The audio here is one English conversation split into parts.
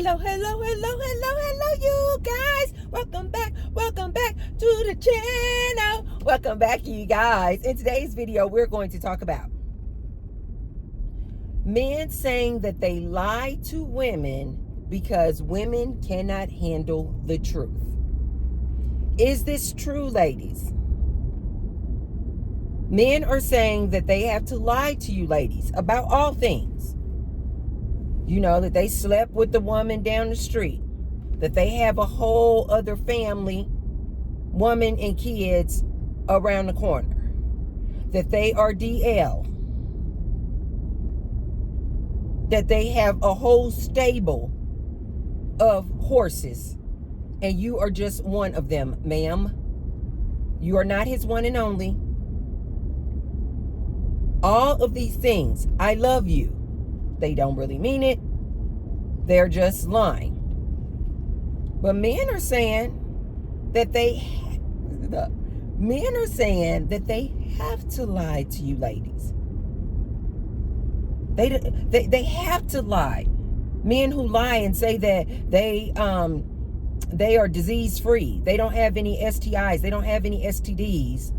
Hello, you guys. Welcome back to the channel. Welcome back, you guys. In today's video, we're going to talk about men saying that they lie to women because women cannot handle the truth. Is this true, ladies? Men are saying that they have to lie to you, ladies, about all things. You know, that they slept with the woman down the street, that they have a whole other family, woman and kids around the corner, that they are DL, that they have a whole stable of horses, and you are just one of them, ma'am. You are not his one and only. All of these things, I love you. They don't really mean it. They're just lying. But men are saying that they have to lie to you, ladies. They have to lie. Men who lie and say that they are disease free. They don't have any STIs. They don't have any STDs.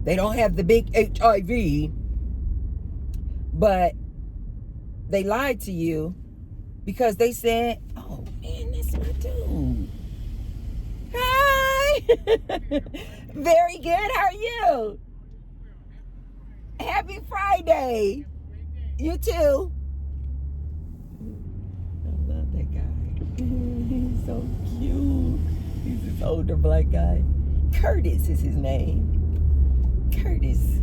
They don't have the big HIV. But they lied to you because they said, oh man, that's my dude. Hi. Very good. How are you? Happy Friday. You too. I love that guy. He's so cute. He's this older black guy. Curtis is his name. Curtis.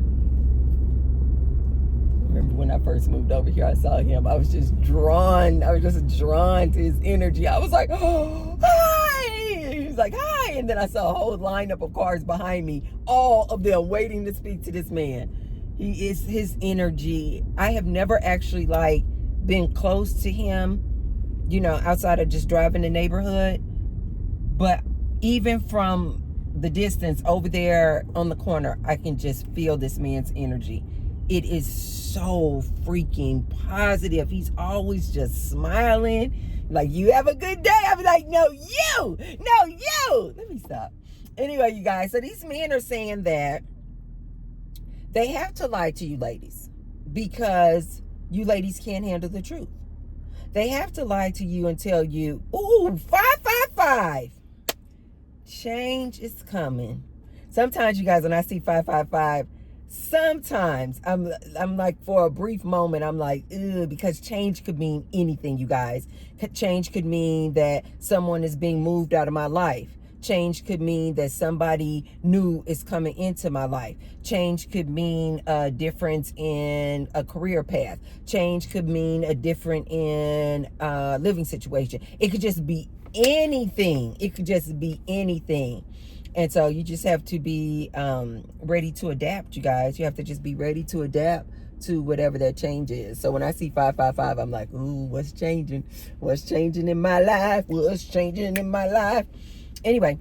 Remember when I first moved over here, I saw him. I was just drawn to his energy. I was like, oh, hi. He was like, hi. And then I saw a whole lineup of cars behind me, all of them waiting to speak to this man. He is his energy. I have never actually been close to him, you know, outside of just driving the neighborhood. But even from the distance over there on the corner, I can just feel this man's energy. It is so freaking positive. He's always just smiling. Like, you have a good day. I'll be like, no, you. Let me stop. Anyway, you guys, so these men are saying that they have to lie to you ladies because you ladies can't handle the truth. They have to lie to you and tell you, ooh, 555. Change is coming. Sometimes, you guys, when I see 555, sometimes I'm like, for a brief moment, I'm like, ugh, because change could mean anything, you guys. Change could mean that someone is being moved out of my life. Change could mean that somebody new is coming into my life. Change could mean a difference in a career path. Change could mean a difference in a living situation. It could just be anything. And so you just have to be ready to adapt, you guys. You have to just be ready to adapt to whatever that change is. So when I see 555, I'm like, ooh, what's changing? What's changing in my life? Anyway,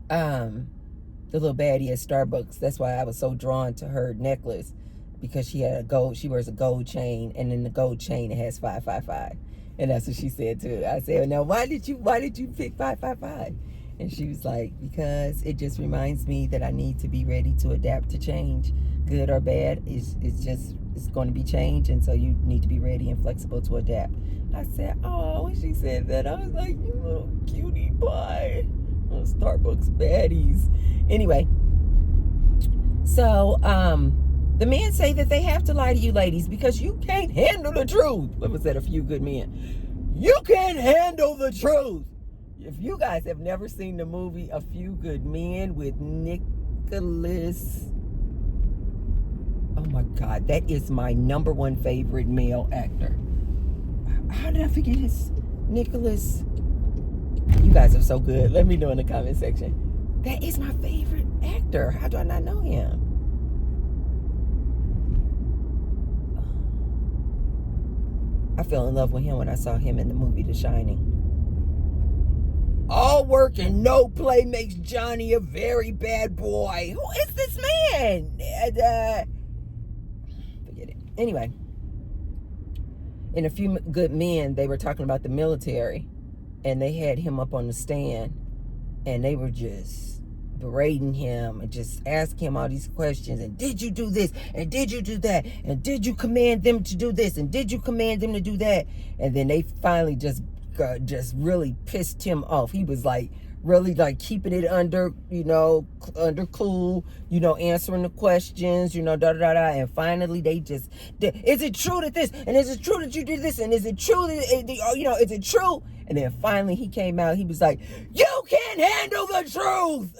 the little baddie at Starbucks, that's why I was so drawn to her necklace, because she wears a gold chain, and in the gold chain it has 555. And that's what she said too. I said, now why did you pick 555? And she was like, because it just reminds me that I need to be ready to adapt to change. Good or bad, it's going to be change, and so you need to be ready and flexible to adapt. I said, oh, when she said that, I was like, you little cutie pie. Little Starbucks baddies. Anyway, so the men say that they have to lie to you ladies because you can't handle the truth. What was that? A Few Good Men. You can't handle the truth. If you guys have never seen the movie A Few Good Men with Nicholas, oh my God, that is my number one favorite male actor. How did I forget his Nicholas? You guys are so good. Let me know in the comment section. That is my favorite actor. How do I not know him? I fell in love with him when I saw him in the movie The Shining. All work and no play makes Johnny a very bad boy. Who is this man? Forget it. Anyway, And A Few Good Men, they were talking about the military, and they had him up on the stand, and they were just berating him and just asking him all these questions. And did you do this? And did you do that? And did you command them to do this? And did you command them to do that? And then they finally just really pissed him off. He was like really like keeping it under, under cool, answering the questions, da da da da. And finally they just, is it true that this? And is it true that you did this? And is it true that, is it true? And then finally he came out, he was like, you can't handle the truth.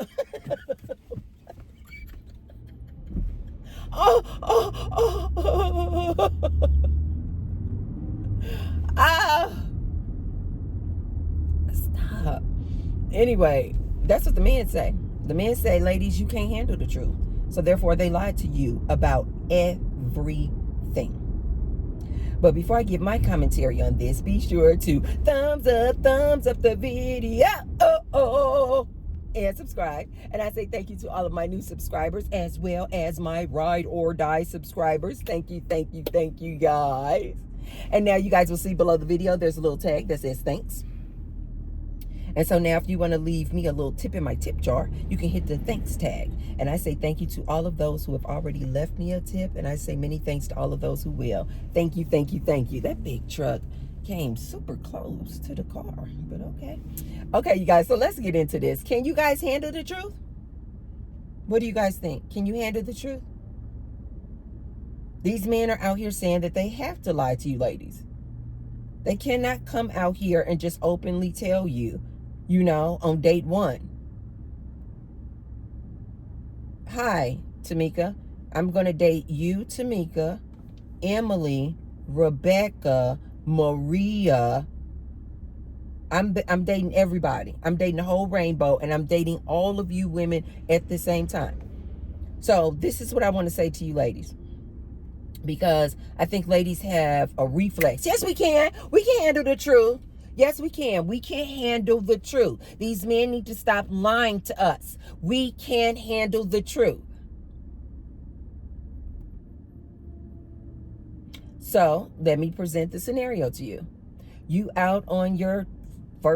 Stop. Anyway, that's what the men say. The men say, ladies, you can't handle the truth. So therefore, they lied to you about everything. But before I give my commentary on this, be sure to thumbs up the video. And subscribe. And I say thank you to all of my new subscribers, as well as my ride or die subscribers. Thank you guys. And now you guys will see below the video, there's a little tag that says thanks. And so now if you want to leave me a little tip in my tip jar, you can hit the thanks tag. And I say thank you to all of those who have already left me a tip. And I say many thanks to all of those who will. Thank you. That big truck came super close to the car, but okay. Okay, you guys, so let's get into this. Can you guys handle the truth? What do you guys think? Can you handle the truth? These men are out here saying that they have to lie to you, ladies. They cannot come out here and just openly tell you, on date one. Hi, Tamika. I'm going to date you, Tamika, Emily, Rebecca, Maria. I'm dating everybody. I'm dating the whole rainbow, and I'm dating all of you women at the same time. So this is what I want to say to you ladies, because I think ladies have a reflex. Yes, we can. We can handle the truth. Yes, we can. We can handle the truth. These men need to stop lying to us. We can handle the truth. So let me present the scenario to you. You out on your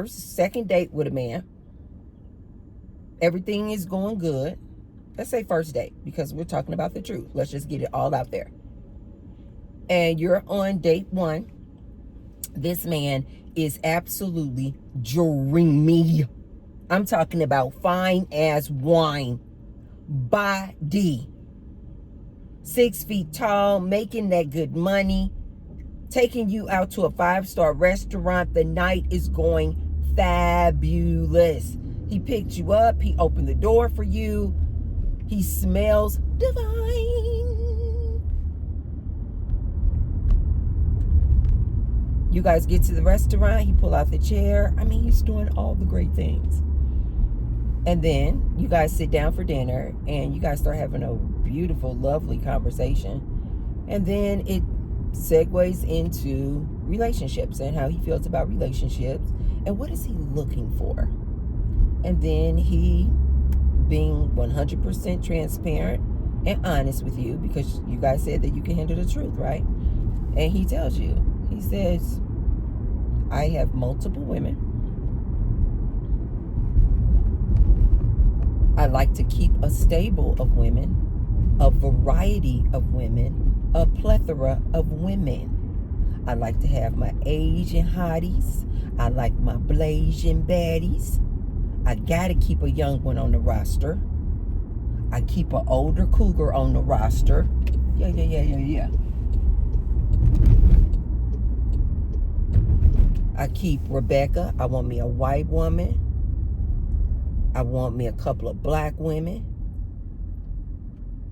second date with a man. Everything is going good. Let's say first date, because we're talking about the truth. Let's just get it all out there. And you're on date one. This man is absolutely dreamy. I'm talking about fine as wine. Body. 6 feet tall, making that good money, taking you out to a 5-star restaurant. The night is going fabulous. He picked you up. He opened the door for you. He smells divine. You guys get to the restaurant. He pull out the chair. I mean, he's doing all the great things. And then you guys sit down for dinner, and you guys start having a beautiful, lovely conversation. And then it segues into relationships and how he feels about relationships and what is he looking for. And then he, being 100% transparent and honest with you, because you guys said that you can handle the truth, right? And he tells you, he says, I have multiple women. I like to keep a stable of women, a variety of women, a plethora of women. I like to have my Asian hotties. I like my Blasian baddies. I gotta keep a young one on the roster. I keep an older cougar on the roster. Yeah. I keep Rebecca. I want me a white woman. I want me a couple of black women.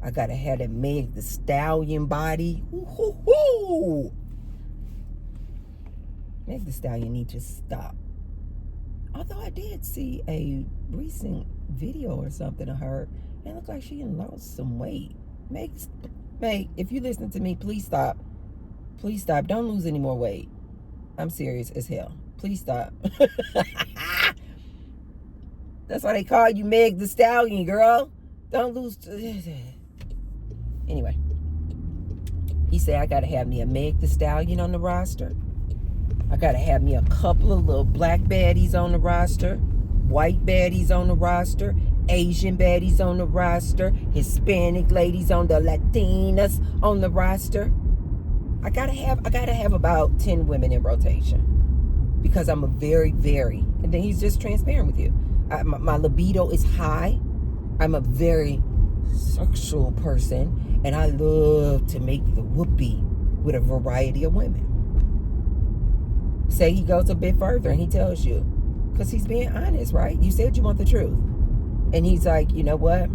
I gotta have that Meg the Stallion body. Woo-hoo-hoo. Meg the Stallion need to stop. Although I did see a recent video or something of her, and it looked like she had lost some weight. Meg, if you listen to me, please stop. Please stop. Don't lose any more weight. I'm serious as hell. Please stop. That's why they call you Meg the Stallion, girl. Don't lose. Anyway. He said, I got to have me a Meg Thee Stallion on the roster. I got to have me a couple of little black baddies on the roster, white baddies on the roster, Asian baddies on the roster, Hispanic ladies on the Latinas on the roster. I gotta have about 10 women in rotation because I'm a very, and then he's just transparent with you. My libido is high. I'm a very sexual person, and I love to make the whoopee with a variety of women. Say he goes a bit further and he tells you, because he's being honest, right? You said you want the truth. And he's like, you know what?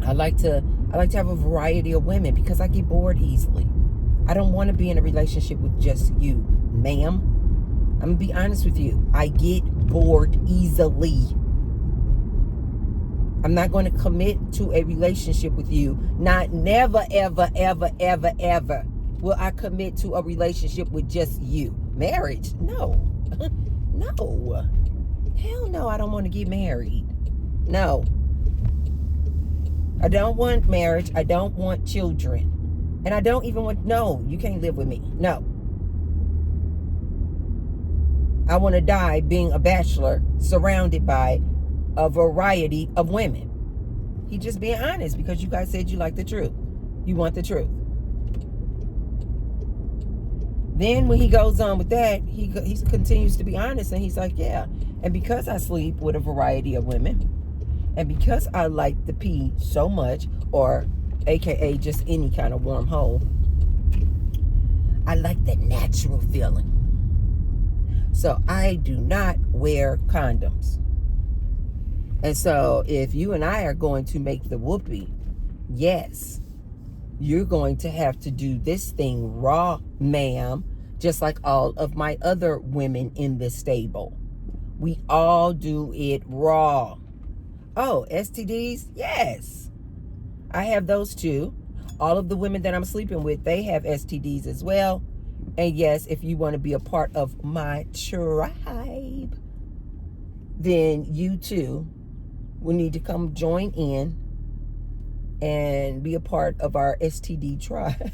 I like to have a variety of women because I get bored easily. I don't want to be in a relationship with just you, ma'am. I'm going to be honest with you. I get bored easily. I'm not going to commit to a relationship with you. Never, ever, ever, ever, ever will I commit to a relationship with just you. Marriage? No. No. Hell no, I don't want to get married. No. I don't want marriage. I don't want children. And I don't even want, no, you can't live with me. No. I want to die being a bachelor surrounded by a variety of women. He just being honest because you guys said you like the truth. You want the truth. Then when he goes on with that, he continues to be honest and he's like, yeah. And because I sleep with a variety of women, and because I like the pee so much, or AKA just any kind of warm hole, I like that natural feeling. So I do not wear condoms. And so if you and I are going to make the whoopee, yes, you're going to have to do this thing raw, ma'am, just like all of my other women in this stable. We all do it raw. Oh, STDs? Yes. I have those too. All of the women that I'm sleeping with, they have STDs as well. And yes, if you want to be a part of my tribe, then you too will need to come join in and be a part of our STD tribe.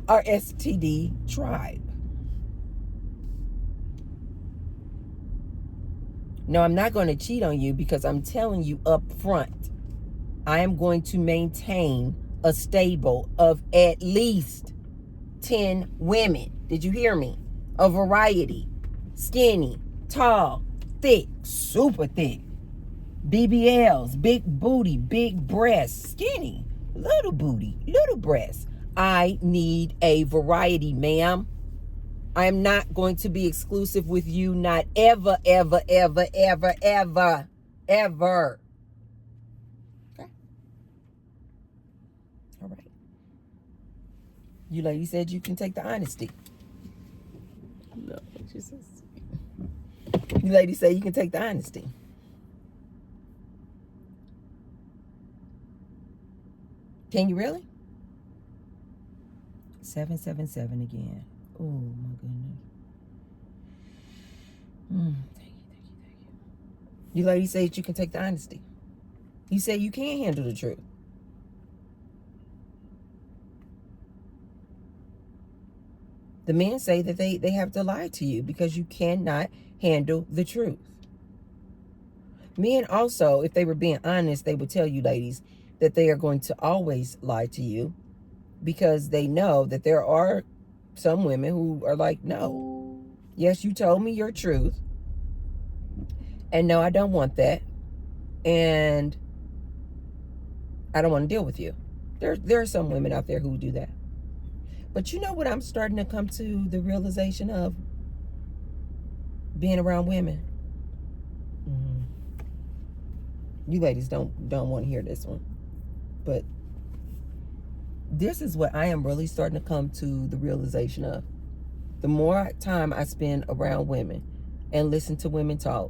Our STD tribe. No, I'm not going to cheat on you because I'm telling you up front, I am going to maintain a stable of at least 10 women. Did you hear me? A variety. Skinny, tall, thick, super thick. BBLs, big booty, big breasts, skinny, little booty, little breasts. I need a variety, ma'am. I'm not going to be exclusive with you, not ever, ever, ever, ever, ever, ever. Okay. All right. You lady said you can take the honesty. No, Jesus. You lady say you can take the honesty. Can you really? 777 again. Oh my goodness. Thank you. You lady say that you can take the honesty. You say you can't handle the truth. The men say that they have to lie to you because you cannot handle the truth. Men also, if they were being honest, they would tell you ladies that they are going to always lie to you because they know that there are some women who are like, no, yes, you told me your truth. And no, I don't want that. And I don't want to deal with you. There are some women out there who do that. But you know what I'm starting to come to the realization of being around women? You ladies don't want to hear this one. But this is what I am really starting to come to the realization of. The more time I spend around women and listen to women talk,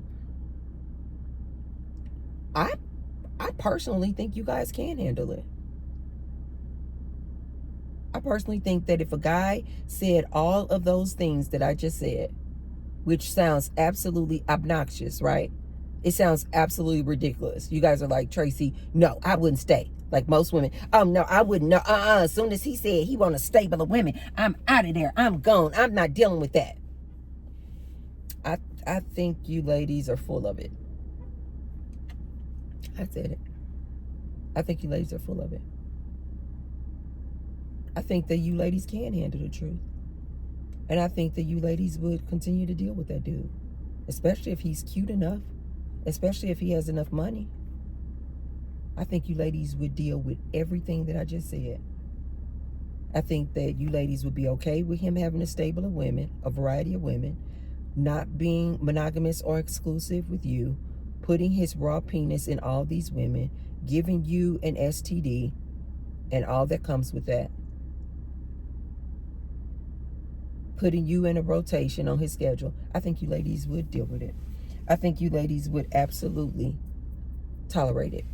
I personally think you guys can handle it. I personally think that if a guy said all of those things that I just said, which sounds absolutely obnoxious, right? It sounds absolutely ridiculous. You guys are like, Tracy, no, I wouldn't stay. Like most women, oh no, I wouldn't. No, as soon as he said he want a stable of women, I'm out of there. I'm gone. I'm not dealing with that. I think you ladies are full of it. I said it. I think you ladies are full of it. I think that you ladies can handle the truth. And I think that you ladies would continue to deal with that dude. Especially if he's cute enough. Especially if he has enough money. I think you ladies would deal with everything that I just said. I think that you ladies would be okay with him having a stable of women, a variety of women, not being monogamous or exclusive with you, putting his raw penis in all these women, giving you an STD, and all that comes with that. Putting you in a rotation on his schedule. I think you ladies would deal with it. I think you ladies would absolutely tolerate it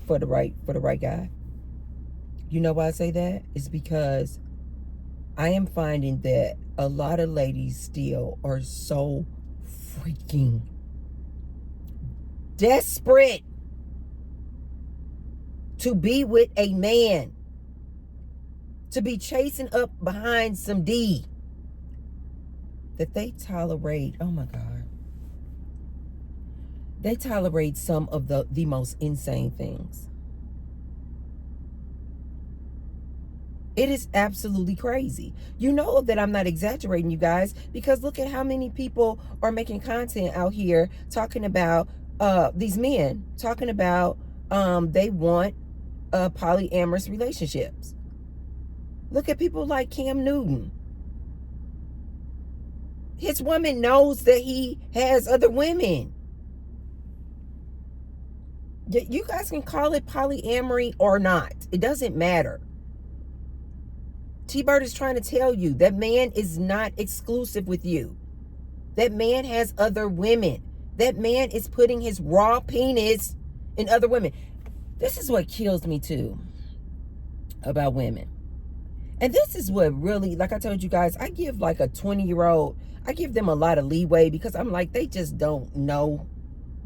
for the right guy. You know why I say that? It's because I am finding that a lot of ladies still are so freaking desperate to be with a man, to be chasing up behind some D, that they tolerate, oh my God, they tolerate some of the most insane things. It is absolutely crazy. You know that I'm not exaggerating, you guys, because look at how many people are making content out here talking about these men, talking about they want polyamorous relationships. Look at people like Cam Newton. His woman knows that he has other women. You guys can call it polyamory or not. It doesn't matter. T-Bird is trying to tell you that man is not exclusive with you. That man has other women. That man is putting his raw penis in other women. This is what kills me too about women. And this is what really, like I told you guys, I give like a 20-year-old, I give them a lot of leeway because I'm like, they just don't know.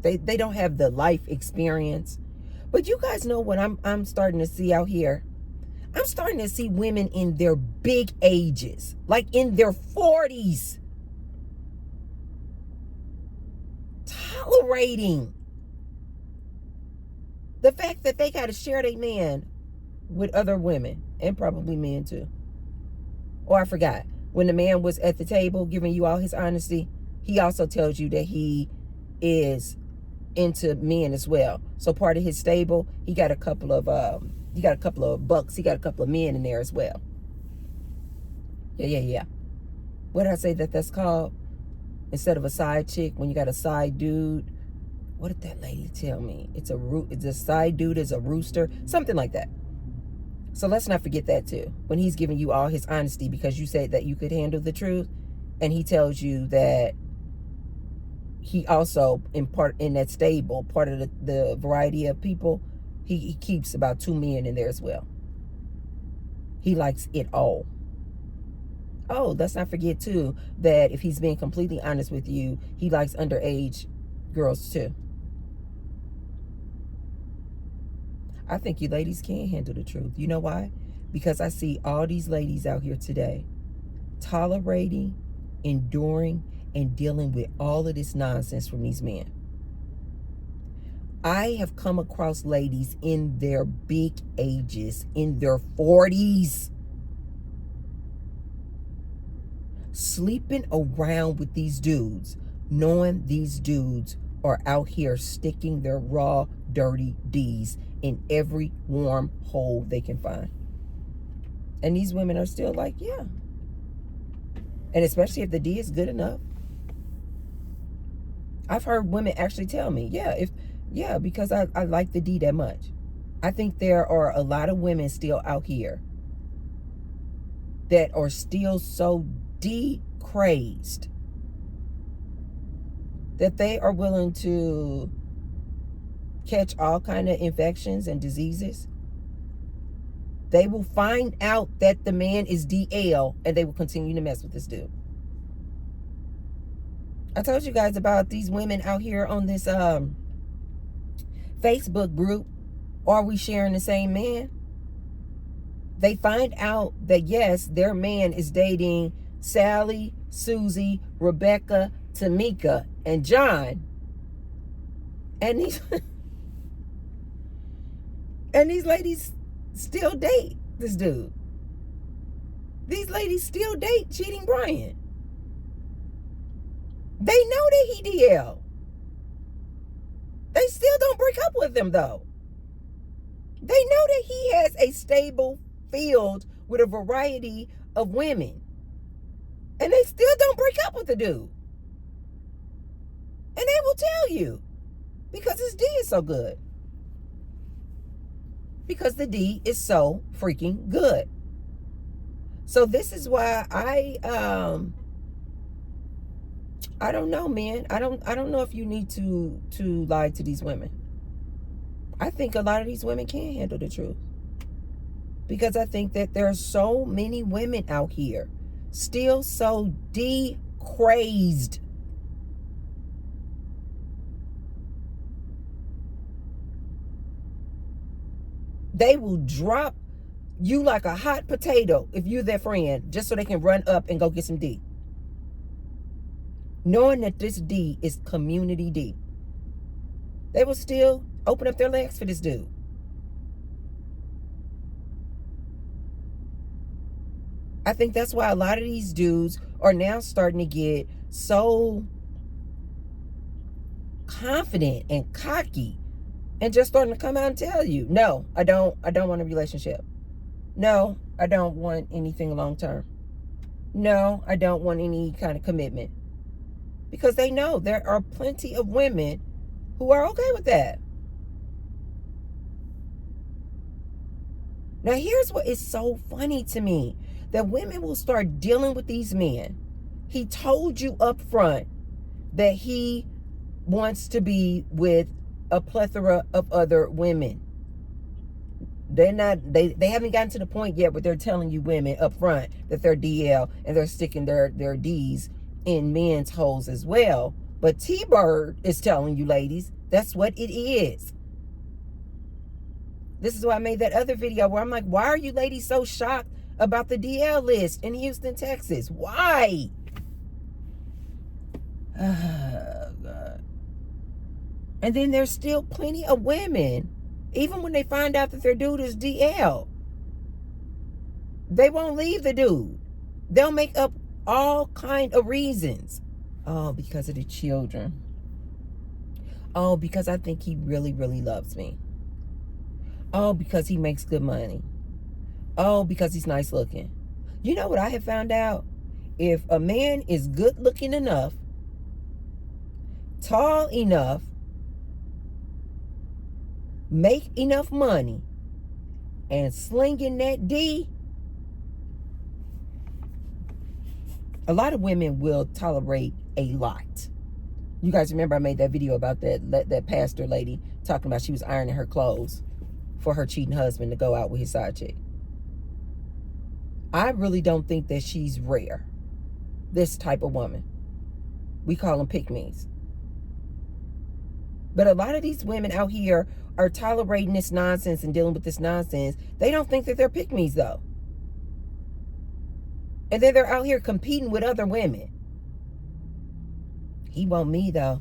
They don't have the life experience. But you guys know what I'm starting to see out here? I'm starting to see women in their big ages, like in their 40s, tolerating the fact that they got to share their man with other women and probably men too. Or I forgot, when the man was at the table giving you all his honesty, he also tells you that he is into men as well. So part of his stable, he got a couple of bucks, he got a couple of men in there as well. Yeah. What did I say that's called? Instead of a side chick, when you got a side dude, what did that lady tell me? It's a side dude is a rooster, something like that. So let's not forget that too. When he's giving you all his honesty because you said that you could handle the truth, and he tells you that he also, in that stable, part of the variety of people, he keeps about 2 men in there as well. He likes it all. Oh, let's not forget too that if he's being completely honest with you, he likes underage girls too. I think you ladies can handle the truth. You know why? Because I see all these ladies out here today tolerating, enduring, and dealing with all of this nonsense from these men. I have come across ladies in their big ages, in their 40s, sleeping around with these dudes, knowing these dudes are out here sticking their raw, dirty D's in every warm hole they can find. And these women are still like, yeah. And especially if the D is good enough. I've heard women actually tell me, because I like the D that much. I think there are a lot of women still out here that are still so D crazed that they are willing to catch all kind of infections and diseases. They will find out that the man is DL and they will continue to mess with this dude. I told you guys about these women out here on this Facebook group, are we sharing the same man? They find out that yes, their man is dating Sally, Susie, Rebecca, Tamika, and John. And these and these ladies still date this dude. These ladies still date cheating Brian. They know that he DL. They still don't break up with him though. They know that he has a stable field with a variety of women. And they still don't break up with the dude. And they will tell you. Because his D is so good. Because the D is so freaking good. So this is why I don't know, man. I don't know if you need to lie to these women. I think a lot of these women can't handle the truth. Because I think that there are so many women out here still so D-crazed. They will drop you like a hot potato if you're their friend, just so they can run up and go get some D. Knowing that this D is community D. They will still open up their legs for this dude. I think that's why a lot of these dudes are now starting to get so confident and cocky and just starting to come out and tell you, no, I don't want a relationship. No, I don't want anything long term. No, I don't want any kind of commitment. Because they know there are plenty of women who are okay with that. Now, here's what is so funny to me. That women will start dealing with these men. He told you up front that he wants to be with a plethora of other women. They haven't gotten to the point yet where they're telling you women up front that they're DL and they're sticking their D's in men's holes as well. But T-Bird is telling you ladies, that's what it is. This is why I made that other video where I'm like, why are you ladies so shocked about the DL list in Houston, Texas? Why? Oh, God. And then there's still plenty of women, even when they find out that their dude is DL, they won't leave the dude. They'll make up all kind of reasons. Oh, because of the children. Oh, because I think he really, really loves me. Oh, because he makes good money. Oh, because he's nice looking. You know what I have found out? If a man is good looking enough, tall enough, make enough money, and slinging that D, a lot of women will tolerate a lot. You guys remember I made that video about that pastor lady talking about she was ironing her clothes for her cheating husband to go out with his side chick. I really don't think that she's rare. This type of woman. We call them pick-me's. But a lot of these women out here are tolerating this nonsense and dealing with this nonsense. They don't think that they're pick-me's though. And then they're out here competing with other women. He want me though.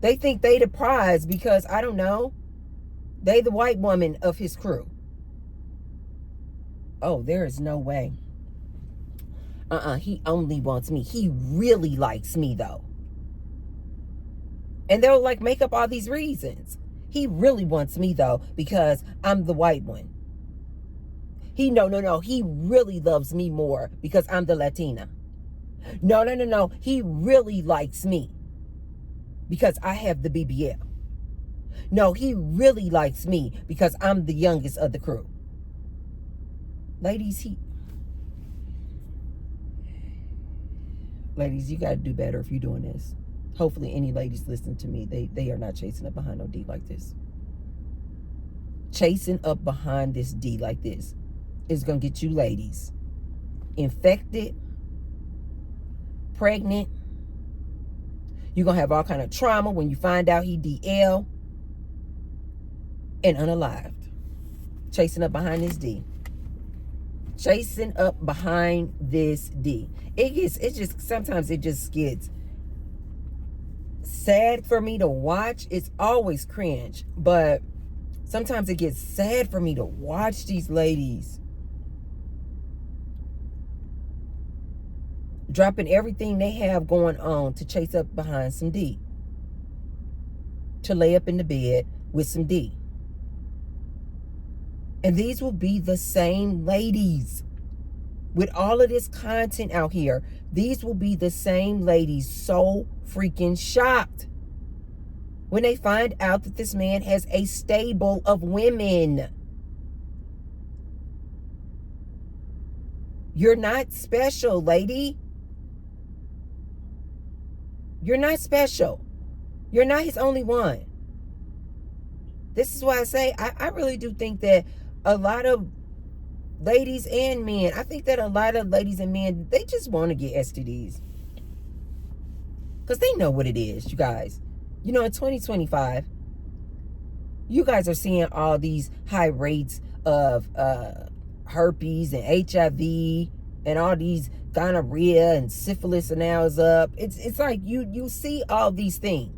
They think they the prize because, I don't know, they the white woman of his crew. Oh, there is no way. He only wants me. He really likes me though. And they'll like make up all these reasons. He really wants me though because I'm the white one. No. He really loves me more because I'm the Latina. No. He really likes me because I have the BBL. No, he really likes me because I'm the youngest of the crew. Ladies, you got to do better if you're doing this. Hopefully any ladies listen to me. They are not chasing up behind no D like this. Chasing up behind this D like this is going to get you ladies infected, pregnant. You're going to have all kind of trauma when you find out he DL. and unalived. Chasing up behind this D. Chasing up behind this D. Sometimes it just gets sad for me to watch. It's always cringe, but sometimes it gets sad for me to watch these ladies dropping everything they have going on to chase up behind some D. To lay up in the bed with some D. And these will be the same ladies. With all of this content out here, these will be the same ladies so freaking shocked when they find out that this man has a stable of women. You're not special, lady. You're not special. You're not his only one. This is why I say I really do think that a lot of ladies and men, I think that a lot of ladies and men, they just want to get STDs. Because they know what it is, you guys. You know, in 2025, you guys are seeing all these high rates of herpes and HIV and all these gonorrhea and syphilis, and now is up. It's like you see all these things.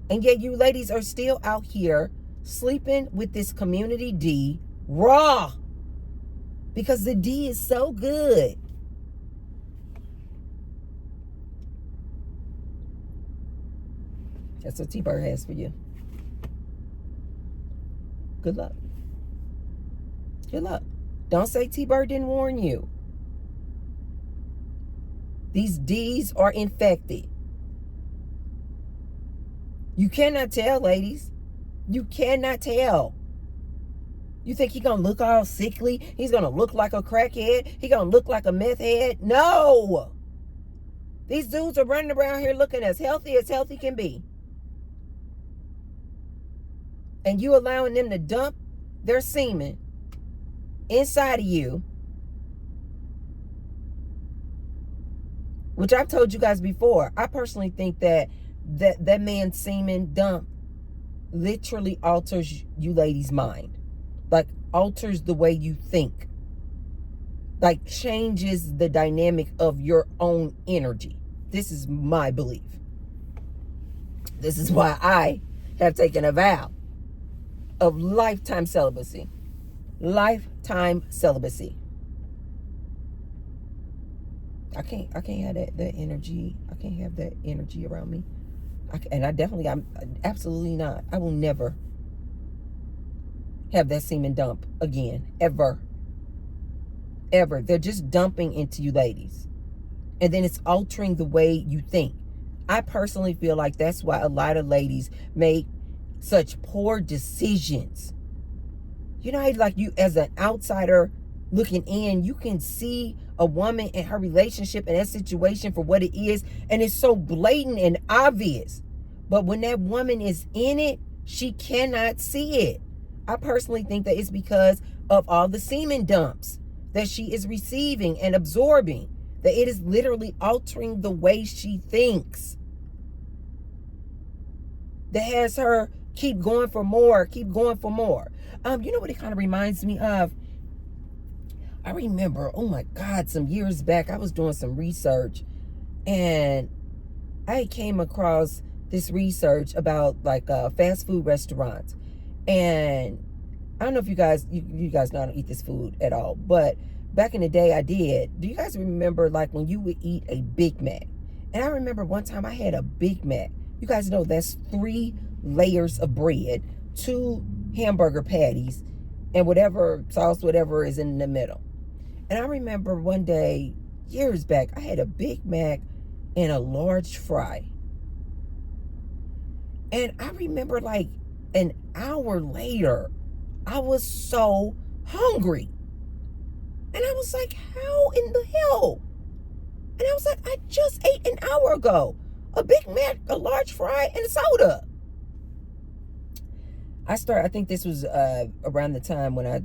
And yet you ladies are still out here sleeping with this community D raw. Because the D is so good. That's what T-Bird has for you. Good luck. Good luck. Don't say T-Bird didn't warn you. These D's are infected. You cannot tell, ladies. You cannot tell. You think he's going to look all sickly? He's going to look like a crackhead? He's going to look like a meth head? No. These dudes are running around here looking as healthy can be. And you allowing them to dump their semen inside of you. Which I've told you guys before. I personally think that man's semen dump literally alters you ladies' mind. Like, alters the way you think. Like, changes the dynamic of your own energy. This is my belief. This is why I have taken a vow of lifetime celibacy. Lifetime celibacy. I can't have that energy. I can't have that energy around me. I'm absolutely not. I will never have that semen dump again. Ever. They're just dumping into you ladies. And then it's altering the way you think. I personally feel like that's why a lot of ladies make such poor decisions. You know, like, you as an outsider looking in, you can see a woman and her relationship and that situation for what it is, and it's so blatant and obvious. But when that woman is in it, she cannot see it. I personally think that it's because of all the semen dumps that she is receiving and absorbing, that it is literally altering the way she thinks. That has her keep going for more. You know what it kind of reminds me of? I remember, oh my God, some years back, I was doing some research, and I came across this research about like fast food restaurants. And I don't know if you guys know I don't eat this food at all, but back in the day I did. Do you guys remember like when you would eat a Big Mac? And I remember one time I had a Big Mac. You guys know that's 3 layers of bread, 2 hamburger patties, and whatever sauce, whatever is in the middle. And I remember one day, years back, I had a Big Mac and a large fry. And I remember like an hour later, I was so hungry. And I was like, how in the hell? And I was like, I just ate an hour ago a Big Mac, a large fry, and a soda. I think this was around the time when I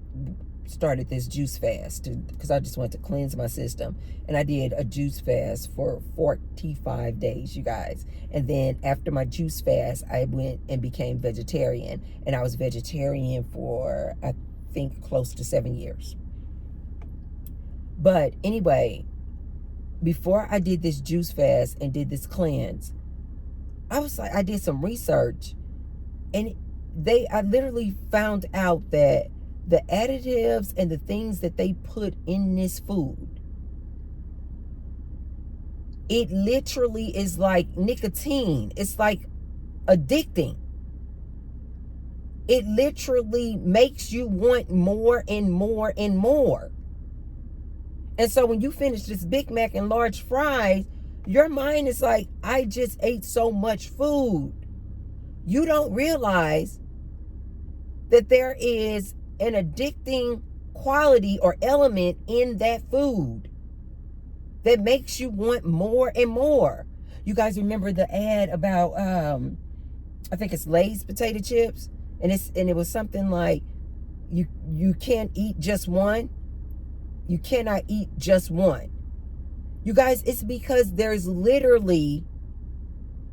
started this juice fast because I just wanted to cleanse my system. And I did a juice fast for 45 days, you guys. And then after my juice fast, I went and became vegetarian. And I was vegetarian for, I think, close to 7 years. But anyway, before I did this juice fast and did this cleanse, I did some research, and I literally found out that the additives and the things that they put in this food, it literally is like nicotine. It's like addicting. It literally makes you want more and more and more. And so when you finish this Big Mac and large fries, your mind is like, I just ate so much food. You don't realize that there is an addicting quality or element in that food that makes you want more and more. You guys remember the ad about, I think it's Lay's potato chips? And it was something like, you can't eat just one. You cannot eat just one. You guys, it's because there's literally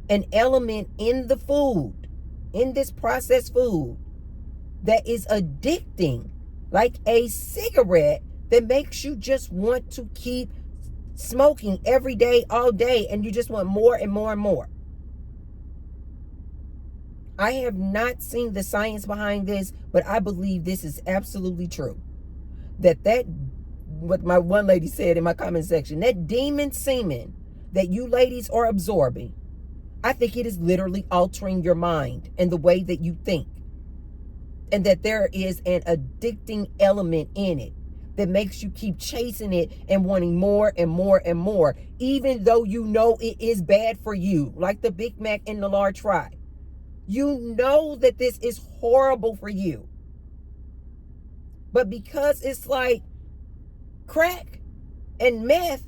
an element in the food, in this processed food, that is addicting, like a cigarette, that makes you just want to keep smoking every day, all day, and you just want more and more and more. I have not seen the science behind this, but I believe this is absolutely true. What my one lady said in my comment section, that demon semen that you ladies are absorbing, I think it is literally altering your mind and the way that you think. And that there is an addicting element in it that makes you keep chasing it and wanting more and more and more, even though you know it is bad for you, like the Big Mac and the large fry. You know that this is horrible for you. But because it's like crack and meth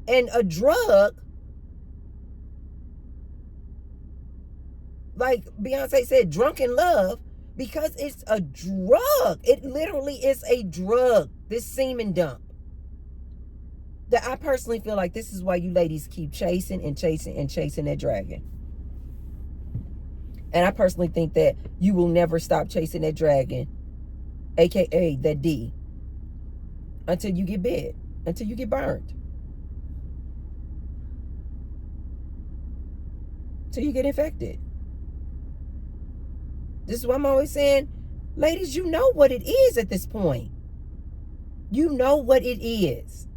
and a drug, like Beyonce said, drunken love, because it's a drug. It literally is a drug, this semen dump. That I personally feel like this is why you ladies keep chasing and chasing and chasing that dragon. And I personally think that you will never stop chasing that dragon, aka that D, until you get bit, until you get burned, until you get infected. This is what I'm always saying. Ladies, you know what it is at this point. You know what it is.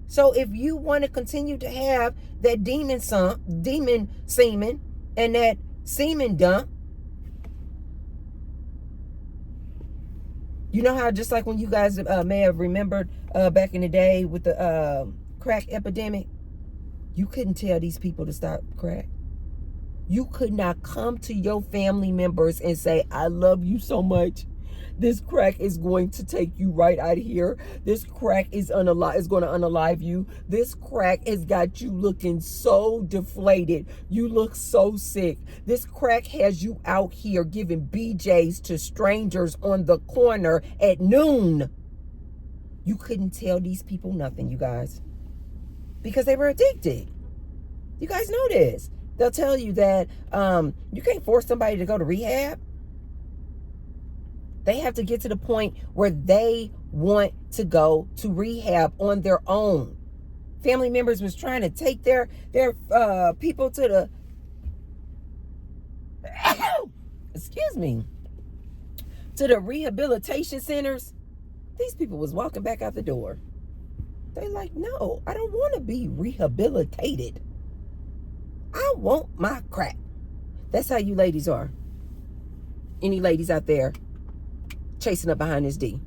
So if you want to continue to have that demon semen and that semen dump, you know how just like when you guys may have remembered back in the day with the crack epidemic, you couldn't tell these people to stop crack. You could not come to your family members and say, I love you so much. This crack is going to take you right out of here. This crack is going to unalive you. This crack has got you looking so deflated. You look so sick. This crack has you out here giving BJs to strangers on the corner at noon. You couldn't tell these people nothing, you guys, because they were addicted. You guys know this. They'll tell you that you can't force somebody to go to rehab. They have to get to the point where they want to go to rehab on their own. Family members was trying to take their people to the excuse me, to the rehabilitation centers. These people was walking back out the door. They're like, no, I don't want to be rehabilitated. I want my crack. That's how you ladies are. Any ladies out there chasing up behind this D?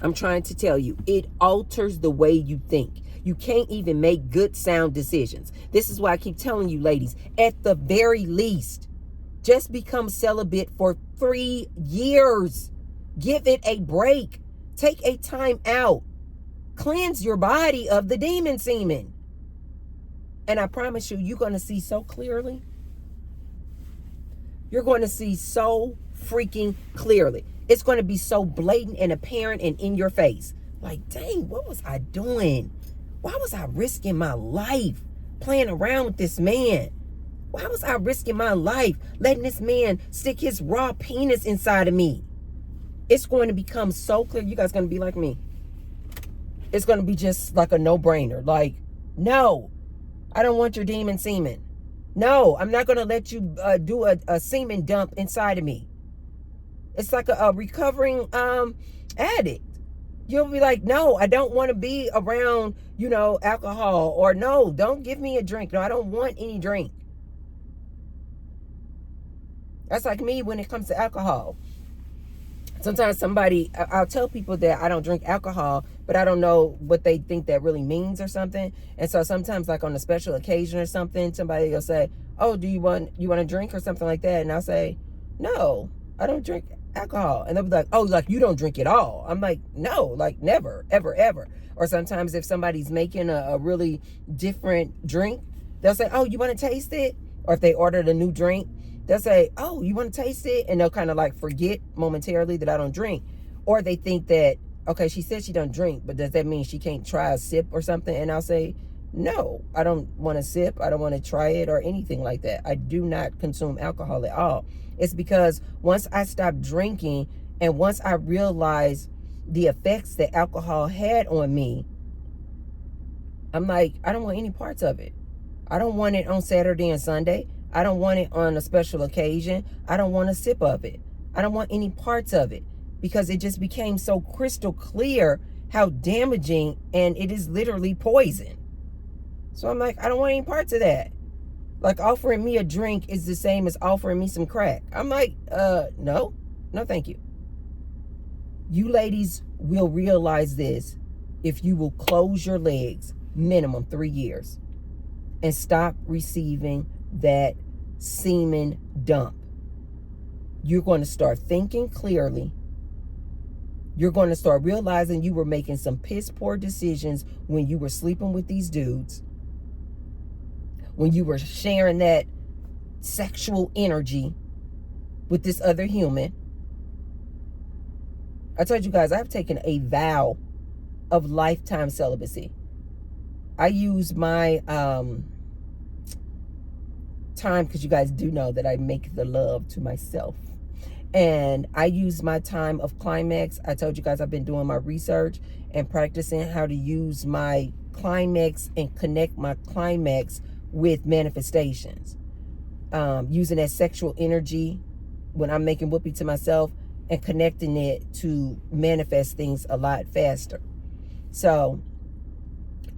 I'm trying to tell you, it alters the way you think. You can't even make good sound decisions. This is why I keep telling you ladies, at the very least, just become celibate for 3 years. Give it a break. Take a time out. Cleanse your body of the demon semen. And I promise you, you're going to see so clearly. You're going to see so freaking clearly. It's going to be so blatant and apparent and in your face. Like, dang, what was I doing? Why was I risking my life playing around with this man? Why was I risking my life letting this man stick his raw penis inside of me? It's going to become so clear. You guys going to be like me. It's going to be just like a no-brainer. Like, no, I don't want your demon semen. No, I'm not going to let you do a semen dump inside of me. It's like a recovering addict. You'll be like, no, I don't want to be around, alcohol. Or no, don't give me a drink. No, I don't want any drink. That's like me when it comes to alcohol. Sometimes I'll tell people that I don't drink alcohol, but I don't know what they think that really means or something. And so sometimes, like on a special occasion or something, somebody will say, oh, do you want a drink or something like that? And I'll say, no, I don't drink alcohol. And they'll be like, oh, like you don't drink at all. I'm like, no, like never, ever, ever. Or sometimes if somebody's making a really different drink, they'll say, oh, you want to taste it? Or if they ordered a new drink, they'll say, oh, you want to taste it? And they'll kind of like forget momentarily that I don't drink. Or they think that, okay, she said she don't drink, but does that mean she can't try a sip or something? And I'll say, no, I don't want to sip. I don't want to try it or anything like that. I do not consume alcohol at all. It's because once I stopped drinking and once I realized the effects that alcohol had on me, I'm like, I don't want any parts of it. I don't want it on Saturday and Sunday. I don't want it on a special occasion. I don't want a sip of it. I don't want any parts of it because it just became so crystal clear how damaging, and it is literally poison. So I'm like, I don't want any parts of that. Like offering me a drink is the same as offering me some crack. I'm like, no, thank you. You ladies will realize this if you will close your legs minimum 3 years and stop receiving that semen dump. You're going to start thinking clearly. You're going to start realizing you were making some piss poor decisions when you were sleeping with these dudes, when you were sharing that sexual energy with this other human. I told you guys, I've taken a vow of lifetime celibacy. I use my time, because you guys do know that I make the love to myself. And I use my time of climax. I told you guys I've been doing my research and practicing how to use my climax and connect my climax with manifestations. Using that sexual energy when I'm making whoopee to myself and connecting it to manifest things a lot faster. So,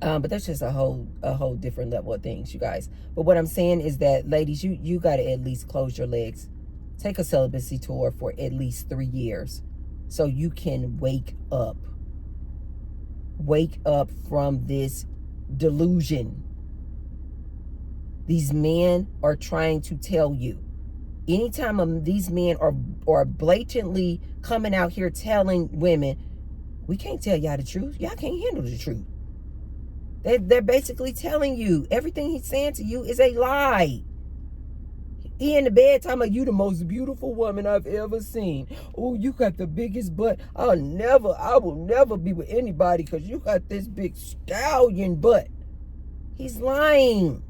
but that's just a whole different level of things, you guys. But what I'm saying is that, ladies, you got to at least close your legs. Take a celibacy tour for at least 3 years so you can wake up. Wake up from this delusion. These men are trying to tell you. Anytime these men are blatantly coming out here telling women, we can't tell y'all the truth. Y'all can't handle the truth. They're basically telling you everything he's saying to you is a lie. He in the bed talking about, you the most beautiful woman I've ever seen. Oh, you got the biggest butt. I will never be with anybody because you got this big stallion butt. He's lying.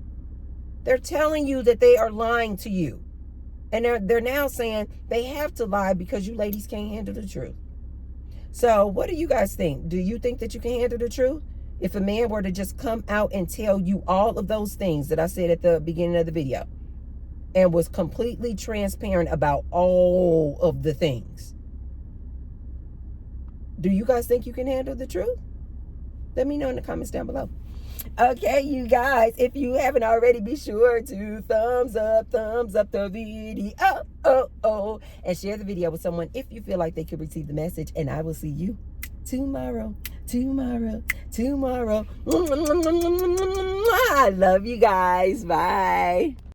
They're telling you that they are lying to you. And they're now saying they have to lie because you ladies can't handle the truth. So what do you guys think? Do you think that you can handle the truth? If a man were to just come out and tell you all of those things that I said at the beginning of the video and was completely transparent about all of the things, do you guys think you can handle the truth? Let me know in the comments down below. Okay, you guys, if you haven't already, be sure to thumbs up the video, and share the video with someone if you feel like they could receive the message. And I will see you tomorrow. I love you guys. Bye.